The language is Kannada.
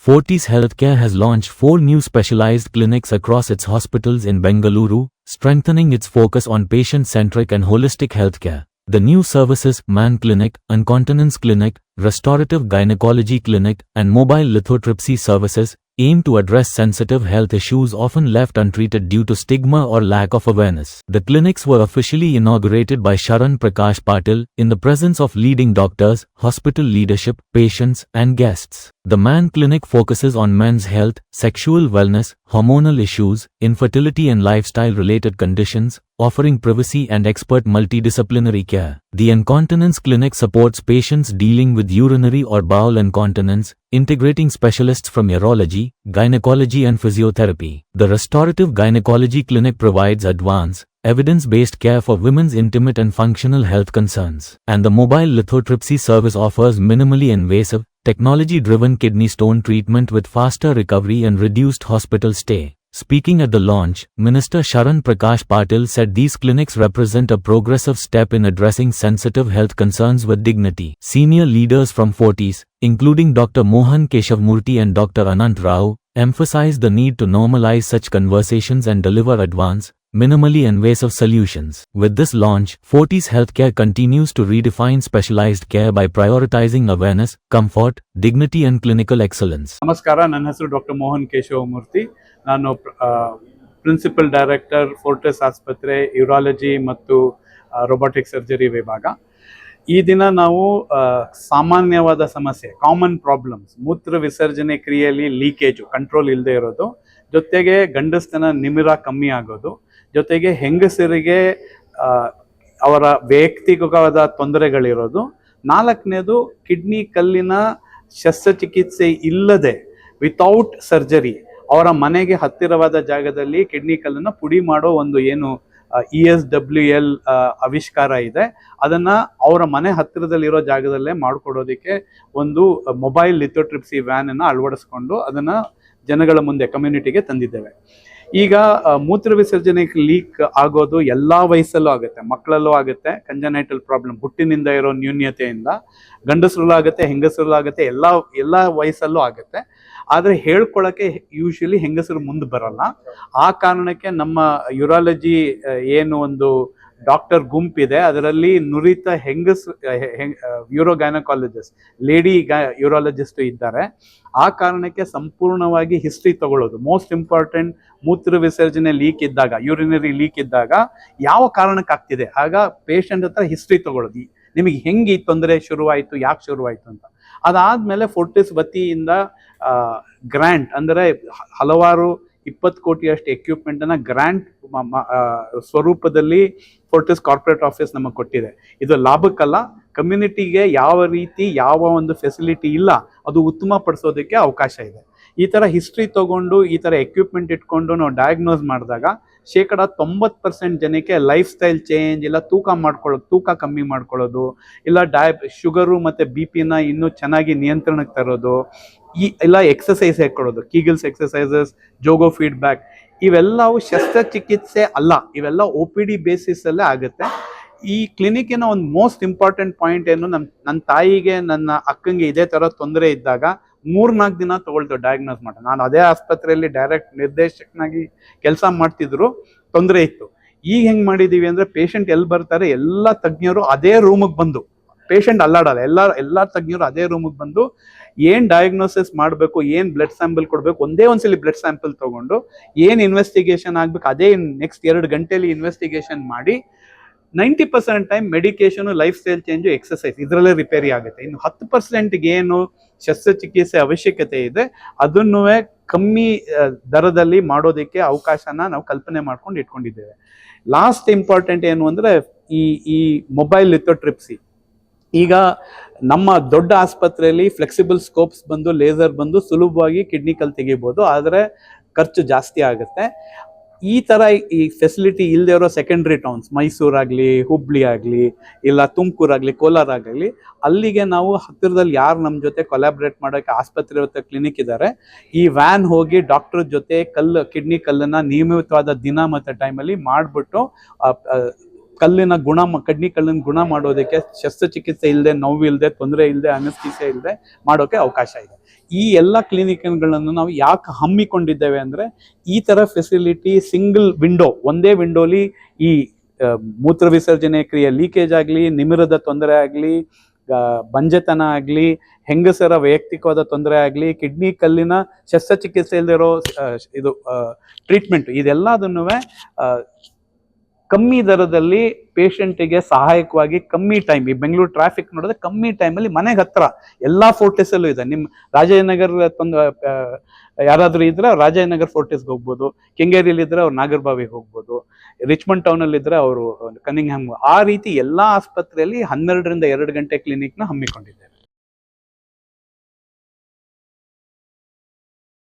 Fortis Healthcare has launched 4 new specialized clinics across its hospitals in Bengaluru, strengthening its focus on patient-centric and holistic healthcare. The new services, Man Clinic, Incontinence Clinic, Restorative Gynecology Clinic, and Mobile Lithotripsy services, aim to address sensitive health issues often left untreated due to stigma or lack of awareness. The clinics were officially inaugurated by Sharan Prakash Patil in the presence of leading doctors, hospital leadership, patients, and guests. The Man Clinic focuses on men's health, sexual wellness, hormonal issues, infertility and lifestyle-related conditions, offering privacy and expert multidisciplinary care. The Incontinence Clinic supports patients dealing with urinary or bowel incontinence, integrating specialists from urology, gynecology and physiotherapy. The Restorative Gynecology Clinic provides advanced, evidence-based care for women's intimate and functional health concerns. And the Mobile Lithotripsy service offers minimally invasive, technology-driven kidney stone treatment with faster recovery and reduced hospital stay. Speaking at the launch, Minister Sharan Prakash Patil said these clinics represent a progressive step in addressing sensitive health concerns with dignity. Senior leaders from Fortis, including Dr. Mohan Keshavmurthy and Dr. Anant Rao, emphasized the need to normalize such conversations and deliver advanced, minimally invasive solutions. With this launch, Fortis Healthcare continues to redefine specialized care by prioritizing awareness, comfort, dignity and clinical excellence. ನಮಸ್ಕಾರ, ನನ್ನ ಹೆಸರು ಡಾಕ್ಟರ್ ಮೋಹನ್ ಕೇಶವಮೂರ್ತಿ. ನಾನು ಪ್ರಿನ್ಸಿಪಲ್ ಡೈರೆಕ್ಟರ್ ಫೋರ್ಟಿಸ್ ಆಸ್ಪತ್ರೆ ಯೂರಾಲಜಿ ಮತ್ತು ರೋಬೋಟಿಕ್ ಸರ್ಜರಿ ವಿಭಾಗ. ಈ ದಿನ ನಾವು ಸಾಮಾನ್ಯವಾದ ಸಮಸ್ಯೆ, ಕಾಮನ್ ಪ್ರಾಬ್ಲಮ್ಸ್, ಮೂತ್ರ ವಿಸರ್ಜನೆ ಕ್ರಿಯೆಯಲ್ಲಿ ಲೀಕೇಜು, ಕಂಟ್ರೋಲ್ ಇಲ್ಲದೆ ಇರೋದು, ಜೊತೆಗೆ ಗಂಡಸ್ತನ ನಿಮಿರ ಕಮ್ಮಿ ಆಗೋದು, ಜೊತೆಗೆ ಹೆಂಗಸರಿಗೆ ಅವರ ವೈಯಕ್ತಿಕವಾದ ತೊಂದರೆಗಳಿರೋದು, 4ನೇದು ಕಿಡ್ನಿ ಕಲ್ಲಿನ ಶಸ್ತ್ರಚಿಕಿತ್ಸೆ ಇಲ್ಲದೆ ವಿತೌಟ್ ಸರ್ಜರಿ ಅವರ ಮನೆಗೆ ಹತ್ತಿರವಾದ ಜಾಗದಲ್ಲಿ ಕಿಡ್ನಿ ಕಲ್ಲನ್ನು ಪುಡಿ ಮಾಡೋ ಒಂದು ಏನು ESWL ಆವಿಷ್ಕಾರ ಇದೆ, ಅದನ್ನು ಅವರ ಮನೆ ಹತ್ತಿರದಲ್ಲಿರೋ ಜಾಗದಲ್ಲೇ ಮಾಡಿಕೊಡೋದಕ್ಕೆ ಒಂದು ಮೊಬೈಲ್ ಲಿಥೋಟ್ರಿಪ್ಸಿ ವ್ಯಾನನ್ನು ಅಳವಡಿಸ್ಕೊಂಡು ಅದನ್ನು ಜನಗಳ ಮುಂದೆ ಕಮ್ಯುನಿಟಿಗೆ ತಂದಿದ್ದೇವೆ. ಈಗ ಮೂತ್ರ ವಿಸರ್ಜನೆ ಲೀಕ್ ಆಗೋದು ಎಲ್ಲ ವಯಸ್ಸಲ್ಲೂ ಆಗುತ್ತೆ, ಮಕ್ಕಳಲ್ಲೂ ಆಗುತ್ತೆ. ಕಂಜನೈಟಲ್ ಪ್ರಾಬ್ಲಮ್ ಹುಟ್ಟಿನಿಂದ ಇರೋ ನ್ಯೂನ್ಯತೆಯಿಂದ ಗಂಡಸರಲ್ಲೂ ಆಗುತ್ತೆ, ಹೆಂಗಸರಲ್ಲೂ ಆಗುತ್ತೆ, ಎಲ್ಲ ವಯಸ್ಸಲ್ಲೂ ಆಗುತ್ತೆ. ಆದರೆ ಹೇಳ್ಕೊಳ್ಳೋಕ್ಕೆ ಯೂಶಲಿ ಹೆಂಗಸರು ಮುಂದೆ ಬರಲ್ಲ. ಆ ಕಾರಣಕ್ಕೆ ನಮ್ಮ ಯೂರಾಲಜಿ ಏನು ಒಂದು ಡಾಕ್ಟರ್ ಗುಂಪಿದೆ, ಅದರಲ್ಲಿ ನುರಿತ ಯೂರೋಗೈನಕಾಲಜಿಸ್ಟ್, ಲೇಡಿ ಯೂರಾಲಜಿಸ್ಟ್ ಇದ್ದಾರೆ. ಆ ಕಾರಣಕ್ಕೆ ಸಂಪೂರ್ಣವಾಗಿ ಹಿಸ್ಟ್ರಿ ತಗೊಳ್ಳೋದು ಮೋಸ್ಟ್ ಇಂಪಾರ್ಟೆಂಟ್. ಮೂತ್ರ ವಿಸರ್ಜನೆ ಲೀಕ್ ಇದ್ದಾಗ, ಯೂರಿನರಿ ಲೀಕ್ ಇದ್ದಾಗ ಯಾವ ಕಾರಣಕ್ಕಾಗ್ತಿದೆ, ಆಗ ಪೇಷಂಟ್ ಹತ್ರ ಹಿಸ್ಟ್ರಿ ತಗೊಳ್ಳೋದು, ನಿಮಗೆ ಹೆಂಗೆ ಈ ತೊಂದರೆ ಶುರುವಾಯಿತು, ಯಾಕೆ ಶುರುವಾಯಿತು ಅಂತ. ಅದಾದಮೇಲೆ ಫೋರ್ಟಿಸ್ ವತಿಯಿಂದ ಗ್ರ್ಯಾಂಟ್ ಅಂದರೆ ಹಲವಾರು 20 ಕೋಟಿಯಷ್ಟು ಎಕ್ವಿಪ್ಮೆಂಟನ್ನು ಗ್ರ್ಯಾಂಟ್ ಸ್ವರೂಪದಲ್ಲಿ ಫೋರ್ಟಿಸ್ ಕಾರ್ಪೊರೇಟ್ ಆಫೀಸ್ ನಮಗೆ ಕೊಟ್ಟಿದೆ. ಇದು ಲಾಭಕ್ಕಲ್ಲ, ಕಮ್ಯುನಿಟಿಗೆ ಯಾವ ರೀತಿ ಯಾವ ಒಂದು ಫೆಸಿಲಿಟಿ ಇಲ್ಲ ಅದು ಉತ್ತಮ ಪಡಿಸೋದಕ್ಕೆ ಅವಕಾಶ ಇದೆ. ಈ ಥರ ಹಿಸ್ಟ್ರಿ ತೊಗೊಂಡು ಈ ಥರ ಎಕ್ವಿಪ್ಮೆಂಟ್ ಇಟ್ಕೊಂಡು ನಾವು ಡಯಾಗ್ನೋಸ್ ಮಾಡಿದಾಗ 90% ಜನಕ್ಕೆ ಲೈಫ್ ಸ್ಟೈಲ್ ಚೇಂಜ್, ಇಲ್ಲ ತೂಕ ಕಮ್ಮಿ ಮಾಡ್ಕೊಳ್ಳೋದು, ಇಲ್ಲ ಶುಗರು ಮತ್ತು BP-ನ ಇನ್ನೂ ಚೆನ್ನಾಗಿ ನಿಯಂತ್ರಣಕ್ಕೆ ತರೋದು, ಇಲ್ಲ ಎಕ್ಸಸೈಸ್ ಹೇಳ್ಕೊಡೋದು, ಕೀಗಲ್ಸ್ ಎಕ್ಸಸೈಸಸ್, ಜೋಗೋ ಫೀಡ್ಬ್ಯಾಕ್, ಇವೆಲ್ಲವೂ ಶಸ್ತ್ರಚಿಕಿತ್ಸೆ ಅಲ್ಲ, ಇವೆಲ್ಲ OPD ಬೇಸಿಸಲ್ಲೇ ಆಗುತ್ತೆ. ಈ ಕ್ಲಿನಿಕ್ಕಿನ ಒಂದು ಮೋಸ್ಟ್ ಇಂಪಾರ್ಟೆಂಟ್ ಪಾಯಿಂಟ್ ಏನು, ನನ್ನ ತಾಯಿಗೆ ನನ್ನ ಅಕ್ಕಂಗೆ ಇದೇ ಥರ ತೊಂದರೆ ಇದ್ದಾಗ 3-4 ದಿನ ತೊಗೊಳ್ತೇವೆ ಡಯಾಗ್ನೋಸ್ ಮಾಡೋಣ. ನಾನು ಅದೇ ಆಸ್ಪತ್ರೆಯಲ್ಲಿ ಡೈರೆಕ್ಟ್ ನಿರ್ದೇಶಕನಾಗಿ ಕೆಲಸ ಮಾಡ್ತಿದ್ರು, ತೊಂದರೆ ಇತ್ತು. ಈಗ ಹೆಂಗೆ ಮಾಡಿದ್ದೀವಿ ಅಂದರೆ, ಪೇಷಂಟ್ ಎಲ್ಲಿ ಬರ್ತಾರೆ ಎಲ್ಲ ತಜ್ಞರು ಅದೇ ರೂಮಿಗೆ ಬಂದು, ಪೇಷಂಟ್ ಅಲ್ಲಾಡಲ್ಲ, ಎಲ್ಲ ತಜ್ಞರು ಅದೇ ರೂಮಿಗೆ ಬಂದು ಏನು ಡಯಾಗ್ನೋಸಿಸ್ ಮಾಡಬೇಕು, ಏನು ಬ್ಲಡ್ ಸ್ಯಾಂಪಲ್ ಕೊಡಬೇಕು, ಒಂದ್ಸಲಿ ಬ್ಲಡ್ ಸ್ಯಾಂಪಲ್ ತೊಗೊಂಡು ಏನು ಇನ್ವೆಸ್ಟಿಗೇಷನ್ ಆಗಬೇಕು ಅದೇ ನೆಕ್ಸ್ಟ್ 2 ಗಂಟೆಯಲ್ಲಿ ಇನ್ವೆಸ್ಟಿಗೇಷನ್ ಮಾಡಿ 90% time medication, lifestyle change, exercise ಇದರಲ್ಲೇ ರಿಪೇರಿ ಆಗುತ್ತೆ. ಇನ್ನು 10%ಗೆ ಏನು ಶಸ್ತ್ರಚಿಕಿತ್ಸೆ ಅವಶ್ಯಕತೆ ಇದೆ ಅದನ್ನು ಕಮ್ಮಿ ದರದಲ್ಲಿ ಮಾಡೋದಕ್ಕೆ ಅವಕಾಶನ ನಾವು ಕಲ್ಪನೆ ಮಾಡ್ಕೊಂಡು ಇಟ್ಕೊಂಡಿದ್ದೇವೆ. ಲಾಸ್ಟ್ ಇಂಪಾರ್ಟೆಂಟ್ ಏನು ಅಂದರೆ ಈ ಮೊಬೈಲ್ ಲಿಥೋಟ್ರಿಪ್ಸಿ. ಈಗ ನಮ್ಮ ದೊಡ್ಡ ಆಸ್ಪತ್ರೆಯಲ್ಲಿ ಫ್ಲೆಕ್ಸಿಬಲ್ ಸ್ಕೋಪ್ಸ್ ಬಂದು, ಲೇಸರ್ ಬಂದು ಸುಲಭವಾಗಿ ಕಿಡ್ನಿ ಕಲ್ ತೆಗಿಬೋದು, ಆದರೆ ಖರ್ಚು ಜಾಸ್ತಿ ಆಗುತ್ತೆ. ಈ ಥರ ಈ ಫೆಸಿಲಿಟಿ ಇಲ್ಲದೆ ಇರೋ ಸೆಕೆಂಡ್ರಿ ಟೌನ್ಸ್, ಮೈಸೂರಾಗಲಿ, ಹುಬ್ಳಿ ಆಗಲಿ, ಇಲ್ಲ ತುಮಕೂರಾಗಲಿ, ಕೋಲಾರ ಆಗಲಿ, ಅಲ್ಲಿಗೆ ನಾವು ಹತ್ತಿರದಲ್ಲಿ ಯಾರು ನಮ್ಮ ಜೊತೆ ಕೊಲಾಬ್ರೇಟ್ ಮಾಡೋಕ್ಕೆ ಆಸ್ಪತ್ರೆ ಮತ್ತು ಕ್ಲಿನಿಕ್ ಇದ್ದಾರೆ, ಈ ವ್ಯಾನ್ ಹೋಗಿ ಡಾಕ್ಟರ್ ಜೊತೆ ಕಿಡ್ನಿ ಕಲ್ಲನ್ನು ನಿಯಮಿತವಾದ ದಿನ ಮತ್ತು ಟೈಮಲ್ಲಿ ಮಾಡಿಬಿಟ್ಟು ಕಲ್ಲಿನ ಕಿಡ್ನಿ ಕಲ್ಲಿನ ಗುಣ ಮಾಡೋದಕ್ಕೆ ಶಸ್ತ್ರಚಿಕಿತ್ಸೆ ಇಲ್ಲದೆ, ನೋವು ಇಲ್ಲದೆ, ತೊಂದರೆ ಇಲ್ಲದೆ, ಅನಸ್ಥೀಸಿಯಾ ಇಲ್ಲದೆ ಮಾಡೋಕೆ ಅವಕಾಶ ಇದೆ. ಈ ಎಲ್ಲ ಕ್ಲಿನಿಕ್ಗಳನ್ನು ನಾವು ಯಾಕೆ ಹಮ್ಮಿಕೊಂಡಿದ್ದೇವೆ ಅಂದರೆ, ಈ ಥರ ಫೆಸಿಲಿಟಿ ಸಿಂಗಲ್ ವಿಂಡೋ, ಒಂದೇ ವಿಂಡೋಲಿ ಈ ಮೂತ್ರ ವಿಸರ್ಜನೆ ಕ್ರಿಯೆ ಲೀಕೇಜ್ ಆಗಲಿ, ನಿಮಿರದ ತೊಂದರೆ ಆಗಲಿ, ಬಂಜೆತನ ಆಗಲಿ, ಹೆಂಗಸರ ವೈಯಕ್ತಿಕವಾದ ತೊಂದರೆ ಆಗಲಿ, ಕಿಡ್ನಿ ಕಲ್ಲಿನ ಶಸ್ತ್ರಚಿಕಿತ್ಸೆ ಇಲ್ಲದಿರೋ ಇದು ಟ್ರೀಟ್ಮೆಂಟ್, ಇದೆಲ್ಲದನ್ನು ಕಮ್ಮಿ ದರದಲ್ಲಿ ಪೇಷಂಟಿಗೆ ಸಹಾಯಕವಾಗಿ ಕಮ್ಮಿ ಟೈಮ್, ಈ ಬೆಂಗಳೂರು ಟ್ರಾಫಿಕ್ ನೋಡಿದ್ರೆ ಕಮ್ಮಿ ಟೈಮಲ್ಲಿ ಮನೆಗೆ ಹತ್ರ ಎಲ್ಲ ಫೋರ್ಟಿಸಲ್ಲೂ ಇದೆ. ನಿಮ್ಮ ರಾಜಾಜಿನಗರ್ ಯಾರಾದರೂ ಇದ್ರೆ ಅವ್ರು ರಾಜಾಜಿನಗರ್ ಫೋರ್ಟಿಸ್ಗೆ ಹೋಗ್ಬೋದು, ಕೆಂಗೇರಿಯಲ್ಲಿ ಇದ್ರೆ ಅವ್ರು ನಾಗರಬಾವಿಗೆ ಹೋಗ್ಬೋದು, ರಿಚ್ಮಂಡ್ ಟೌನಲ್ಲಿ ಇದ್ರೆ ಅವರು ಕನಿಂಗ್ಹ್ಯಾಮ್. ಆ ರೀತಿ ಎಲ್ಲ ಆಸ್ಪತ್ರೆಯಲ್ಲಿ 12 ರಿಂದ 2 ಗಂಟೆ ಕ್ಲಿನಿಕ್ನ ಹಮ್ಮಿಕೊಂಡಿದ್ದಾರೆ.